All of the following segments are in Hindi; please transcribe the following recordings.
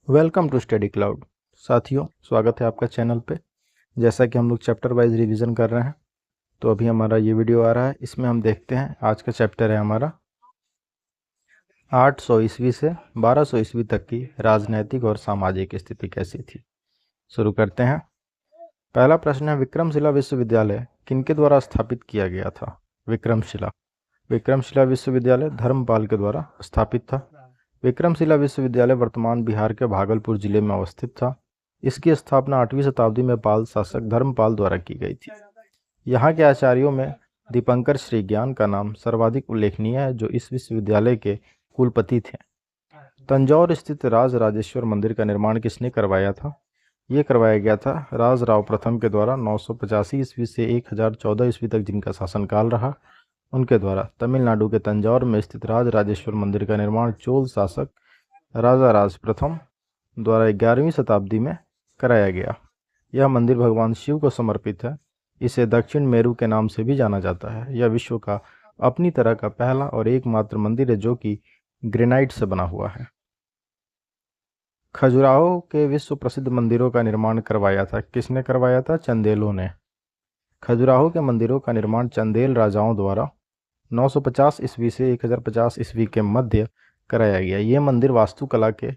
Welcome to study cloud. साथियों, स्वागत है आपका चैनल पे। जैसा कि हम लोग चैप्टर वाइज रिवीजन कर रहे हैं, तो अभी हमारा ये वीडियो आ रहा है। इसमें हम देखते हैं आज का चैप्टर है हमारा 800 ईस्वी से 1200 ईस्वी तक की राजनैतिक और सामाजिक स्थिति कैसी थी। शुरू करते हैं। पहला प्रश्न है, विक्रमशिला विश्वविद्यालय किनके द्वारा स्थापित किया गया था? विक्रमशिला विश्वविद्यालय धर्मपाल के द्वारा स्थापित था। विक्रमशिला विश्वविद्यालय वर्तमान बिहार के भागलपुर जिले में अवस्थित था। इसकी स्थापना 8वीं शताब्दी में पाल शासक धर्मपाल द्वारा की गई थी। यहाँ के आचार्यों में दीपंकर श्रीज्ञान का नाम सर्वाधिक उल्लेखनीय है, जो इस विश्वविद्यालय के कुलपति थे। तंजौर स्थित राज राजेश्वर मंदिर का निर्माण किसने करवाया था? ये करवाया गया था राज राव प्रथम के द्वारा। 985 ईस्वी से 1014 ईस्वी तक जिनका शासनकाल रहा, उनके द्वारा तमिलनाडु के तंजौर में स्थित राज राजेश्वर मंदिर का निर्माण चोल शासक राजा राज प्रथम द्वारा 11वीं शताब्दी में कराया गया। यह मंदिर भगवान शिव को समर्पित है। इसे दक्षिण मेरू के नाम से भी जाना जाता है। यह विश्व का अपनी तरह का पहला और एकमात्र मंदिर है जो कि ग्रेनाइट से बना हुआ है। खजुराहो के विश्व प्रसिद्ध मंदिरों का निर्माण करवाया था। किसने करवाया था? चंदेलों ने। खजुराहो के मंदिरों का निर्माण चंदेल राजाओं द्वारा 950 ईस्वी से 1050 ईस्वी के मध्य कराया गया। ये मंदिर वास्तुकला के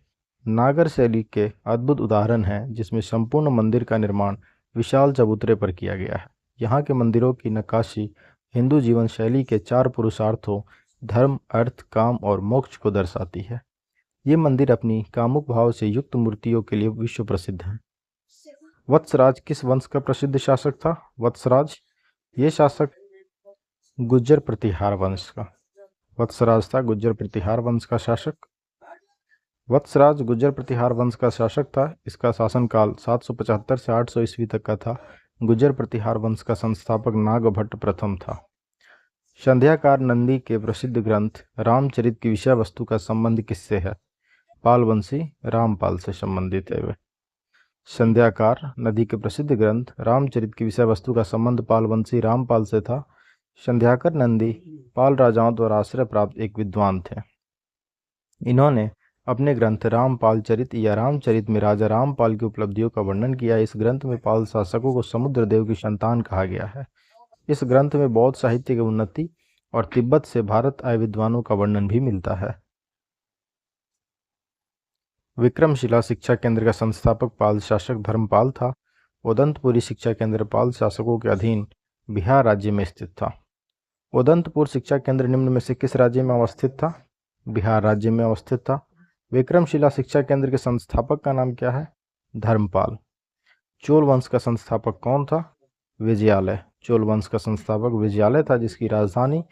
नागर शैली के अद्भुत उदाहरण हैं, जिसमें संपूर्ण मंदिर का निर्माण विशाल चबूतरे पर किया गया है। यहाँ के मंदिरों की नक्काशी हिंदू जीवन शैली के 4 पुरुषार्थों धर्म, अर्थ, काम और मोक्ष को दर्शाती है। ये मंदिर अपनी कामुक भाव से युक्त मूर्तियों के लिए विश्व प्रसिद्ध है। वत्सराज किस वंश का प्रसिद्ध शासक था? वत्सराज ये शासक गुज्जर प्रतिहार वंश का। वत्सराज था गुज्जर प्रतिहार वंश का शासक। वत्सराज गुज्जर प्रतिहार वंश का शासक था। इसका शासनकाल 775 से 800 ईस्वी तक का था। गुज्जर प्रतिहार वंश का संस्थापक नागभट्ट प्रथम था। संध्याकार नंदी के प्रसिद्ध ग्रंथ रामचरित की विषय वस्तु का संबंध किससे है? पालवंशी रामपाल से संबंधित है वे। संध्याकार नदी के प्रसिद्ध ग्रंथ रामचरित की विषय वस्तु का संबंध पालवंशी रामपाल से था। संध्याकर नंदी पाल राजाओं द्वारा आश्रय प्राप्त एक विद्वान थे। इन्होंने अपने ग्रंथ रामपाल चरित या रामचरित में राजा रामपाल की उपलब्धियों का वर्णन किया। इस ग्रंथ में पाल शासकों को समुद्र देव की संतान कहा गया है। इस ग्रंथ में बौद्ध साहित्य की उन्नति और तिब्बत से भारत आए विद्वानों का वर्णन भी मिलता है। विक्रमशिला शिक्षा केंद्र का संस्थापक पाल शासक धर्मपाल था। उदंतपुरी शिक्षा केंद्र पाल शासकों के अधीन बिहार राज्य में स्थित था। उदंतपुर शिक्षा केंद्र निम्न में से किस राज्य में अवस्थित था? बिहार राज्य में अवस्थित था। विक्रमशिला शिक्षा केंद्र के संस्थापक का नाम क्या है? धर्मपाल। चोल वंश का संस्थापक कौन था? विजयालय। चोल वंश का संस्थापक विजयालय था, जिसकी राजधानी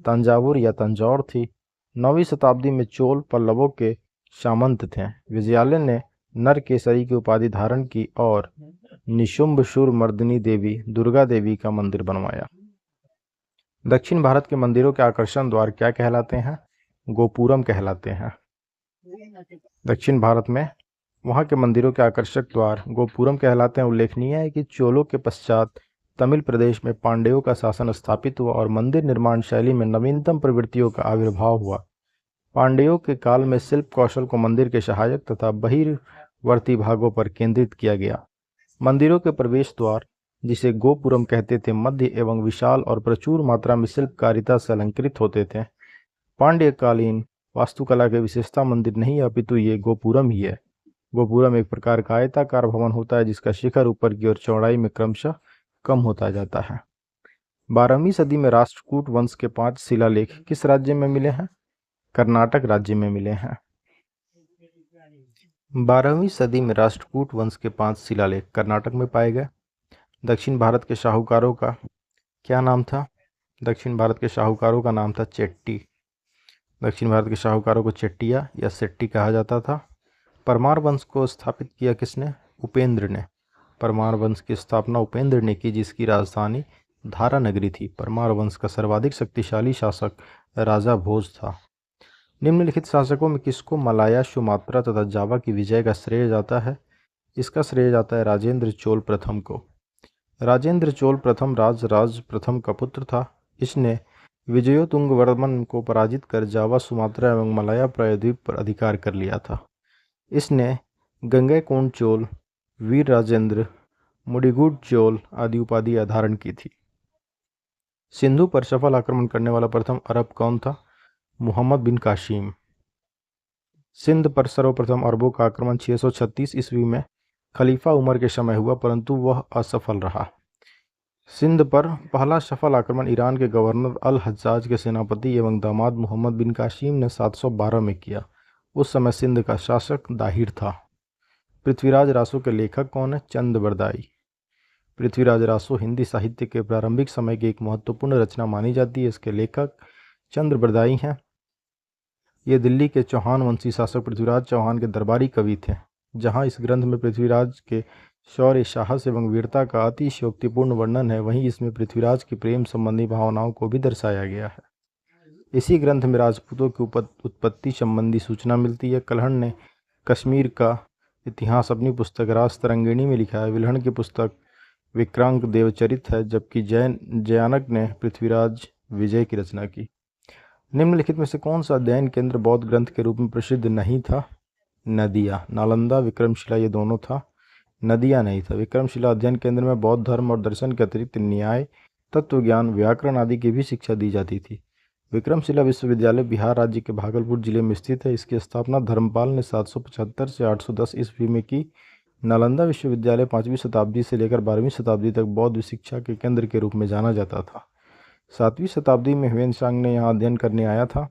तंजावुर या तंजौर थी। 9वीं शताब्दी में चोल पल्लवों के सामंत थे। विजयालय ने नरकेसरी की उपाधि धारण की और निशुंभशूर मर्दिनी देवी दुर्गा देवी का मंदिर बनवाया। दक्षिण भारत के मंदिरों के आकर्षण द्वार क्या कहलाते हैं? गोपुरम कहलाते हैं। दक्षिण भारत में वहाँ के मंदिरों के आकर्षक द्वार गोपुरम कहलाते हैं। उल्लेखनीय है कि चोलों के पश्चात तमिल प्रदेश में पांड्यों का शासन स्थापित हुआ और मंदिर निर्माण शैली में नवीनतम प्रवृत्तियों का आविर्भाव हुआ। पांड्यों के काल में शिल्प कौशल को मंदिर के सहायक तथा बहिर्वर्ती भागों पर केंद्रित किया गया। मंदिरों के प्रवेश द्वार, जिसे गोपुरम कहते थे, मध्य एवं विशाल और प्रचुर मात्रा में शिल्पकारिता से अलंकृत होते थे। पांड्यकालीन वास्तुकला की विशेषता मंदिर नहीं अपितु ये गोपुरम ही है। गोपुरम एक प्रकार का आयताकार भवन होता है, जिसका शिखर ऊपर की ओर चौड़ाई में क्रमशः कम होता जाता है। 12वीं सदी में राष्ट्रकूट वंश के 5 शिलालेख किस राज्य में मिले हैं? कर्नाटक राज्य में मिले हैं। 12वीं सदी में राष्ट्रकूट वंश के 5 शिलालेख कर्नाटक में पाए गए। दक्षिण भारत के शाहूकारों का क्या नाम था? दक्षिण भारत के शाहूकारों का नाम था चेट्टी। दक्षिण भारत के शाहूकारों को चेट्टिया या सेट्टी कहा जाता था। परमार वंश को स्थापित किया किसने? उपेंद्र ने। परमार वंश की स्थापना उपेंद्र ने की, जिसकी राजधानी धारा नगरी थी। परमार वंश का सर्वाधिक शक्तिशाली शासक राजा भोज था। निम्नलिखित शासकों में किसको मलाया, सुमात्रा तथा जावा की विजय का श्रेय जाता है? इसका श्रेय जाता है राजेंद्र चोल प्रथम को। राजेंद्र चोल प्रथम राज प्रथम का पुत्र था। इसने विजयोतुंग वर्मन को पराजित कर जावा, सुमात्रा एवं मलाया प्रायद्वीप पर अधिकार कर लिया था। इसने गंगैकोंड चोल, वीर राजेंद्र, मुडिगुड चोल आदि उपाधियां धारण की थी। सिंधु पर सफल आक्रमण करने वाला प्रथम अरब कौन था? मोहम्मद बिन कासिम। सिंध पर सर्वप्रथम अरबों का आक्रमण 636 ईस्वी में खलीफा उमर के समय हुआ, परंतु वह असफल रहा। सिंध पर पहला सफल आक्रमण ईरान के गवर्नर अल हज्जाज के सेनापति एवं दामाद मोहम्मद बिन कासिम ने 712 में किया। उस समय सिंध का शासक दाहिर था। पृथ्वीराज रासो के लेखक कौन है? चंद बरदाई। पृथ्वीराज रासो हिंदी साहित्य के प्रारंभिक समय की एक महत्वपूर्ण रचना मानी जाती है। इसके लेखक चंद्र बरदाई हैं। ये दिल्ली के चौहान वंशी शासक पृथ्वीराज चौहान के दरबारी कवि थे। जहाँ इस ग्रंथ में पृथ्वीराज के शौर्य, साहस एवं वीरता का अतिशयोक्तिपूर्ण वर्णन है, वहीं इसमें पृथ्वीराज की प्रेम संबंधी भावनाओं को भी दर्शाया गया है। इसी ग्रंथ में राजपूतों की उत्पत्ति संबंधी सूचना मिलती है। कल्हण ने कश्मीर का इतिहास अपनी पुस्तक राजतरंगिणी में लिखा है। विल्हण की पुस्तक विक्रांत देवचरित है, जबकि जयानक ने पृथ्वीराज विजय की रचना की। निम्नलिखित में से कौन सा अध्ययन केंद्र बौद्ध ग्रंथ के रूप में प्रसिद्ध नहीं था? नदिया। नालंदा, विक्रमशिला ये दोनों था, नदिया नहीं था। विक्रमशिला अध्ययन केंद्र में बौद्ध धर्म और दर्शन के अतिरिक्त न्याय, तत्वज्ञान, व्याकरण आदि की भी शिक्षा दी जाती थी। विक्रमशिला विश्वविद्यालय बिहार राज्य के भागलपुर जिले में स्थित है। इसकी स्थापना धर्मपाल ने 775 से 810 ईस्वी में की। नालंदा विश्वविद्यालय 5वीं शताब्दी से लेकर 12वीं शताब्दी तक बौद्ध शिक्षा के केंद्र के रूप में जाना जाता था। 7वीं शताब्दी में ह्वेनसांग ने यहाँ अध्ययन करने आया था।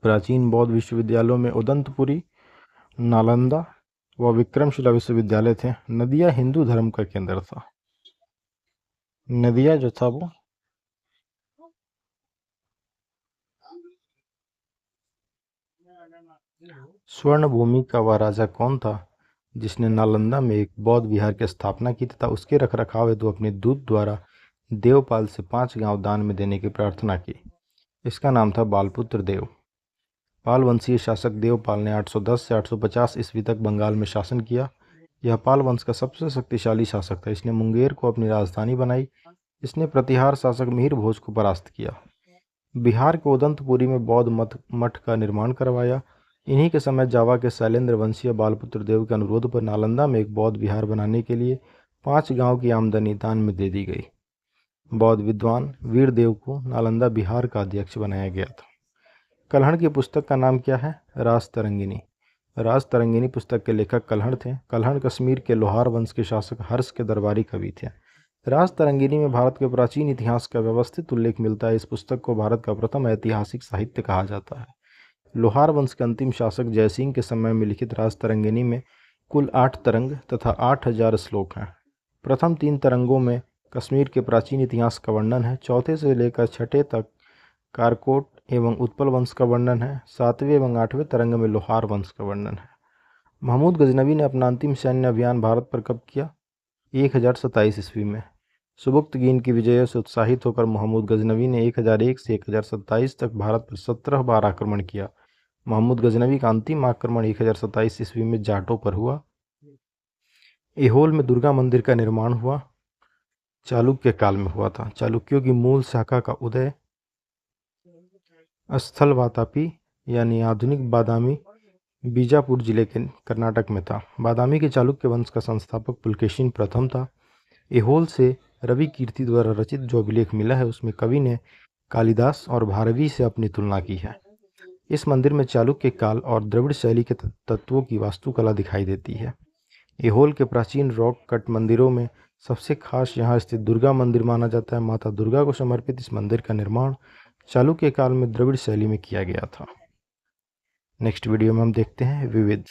प्राचीन बौद्ध विश्वविद्यालयों में उदंतपुरी, नालंदा व विक्रमशिला विश्वविद्यालय थे। नदिया हिंदू धर्म का केंद्र था। नदिया जो था वो स्वर्ण भूमि का वह राजा कौन था जिसने नालंदा में एक बौद्ध विहार की स्थापना की तथा उसके रखरखाव हेतु अपने दूत द्वारा देवपाल से 5 गांव दान में देने की प्रार्थना की? इसका नाम था बालपुत्र देव। पाल वंशीय शासक देवपाल ने 810 से 850 ईस्वी तक बंगाल में शासन किया। यह पाल वंश का सबसे शक्तिशाली शासक था। इसने मुंगेर को अपनी राजधानी बनाई। इसने प्रतिहार शासक मिहिर भोज को परास्त किया। बिहार के उदंतपुरी में बौद्ध मठ का निर्माण करवाया। इन्हीं के समय जावा के शैलेंद्र वंशीय बालपुत्र देव के अनुरोध पर नालंदा में एक बौद्ध विहार बनाने के लिए 5 गांव की आमदनी दान में दे दी गई। बौद्ध विद्वान वीरदेव को नालंदा बिहार का अध्यक्ष बनाया गया था। कल्हण की पुस्तक का नाम क्या है? राजतरंगिणी। राजतरंगिणी पुस्तक के लेखक कल्हण थे। कल्हण कश्मीर के लोहार वंश के शासक हर्ष के दरबारी कवि थे। राजतरंगिणी में भारत के प्राचीन इतिहास का व्यवस्थित उल्लेख मिलता है। इस पुस्तक को भारत का प्रथम ऐतिहासिक साहित्य कहा जाता है। लोहार वंश के अंतिम शासक जयसिंह के समय में लिखित राजतरंगिणी में कुल 8 तरंग तथा 8000 श्लोक हैं। प्रथम 3 तरंगों में कश्मीर के प्राचीन इतिहास का वर्णन है। चौथे से लेकर 6ठे तक कारकोट एवं उत्पल वंश का वर्णन है। 7वें एवं 8वें तरंग में लोहार वंश का वर्णन है। महमूद गजनवी ने अपना अंतिम सैन्य अभियान भारत पर कब किया? 1027 ईस्वी में। सुबुक्तगीन की विजय से उत्साहित होकर महमूद गजनवी ने 1001 से 1027 तक भारत पर 17 बार आक्रमण किया। महमूद गजनवी का अंतिम आक्रमण 1027 ईस्वी में जाटों पर हुआ। ऐहोल में दुर्गा मंदिर का निर्माण हुआ। चालुक्य काल में हुआ था। चालुक्यों की मूल शाखा का उदय स्थल वातापी यानी आधुनिक बादामी बीजापुर जिले के कर्नाटक में था। बादामी के चालुक्य वंश का संस्थापक पुलकेशिन प्रथम था। ऐहोल से रवि कीर्ति द्वारा रचित जो अभिलेख मिला है उसमें कवि ने कालिदास और भारवी से अपनी तुलना की है। इस मंदिर में चालुक्य काल और द्रविड़ शैली के तत्वों की वास्तुकला दिखाई देती है। ऐहोल के प्राचीन रॉक कट मंदिरों में सबसे खास यहाँ स्थित दुर्गा मंदिर माना जाता है। माता दुर्गा को समर्पित इस मंदिर का निर्माण चालुक्य काल में द्रविड़ शैली में किया गया था। नेक्स्ट वीडियो में हम देखते हैं विविध।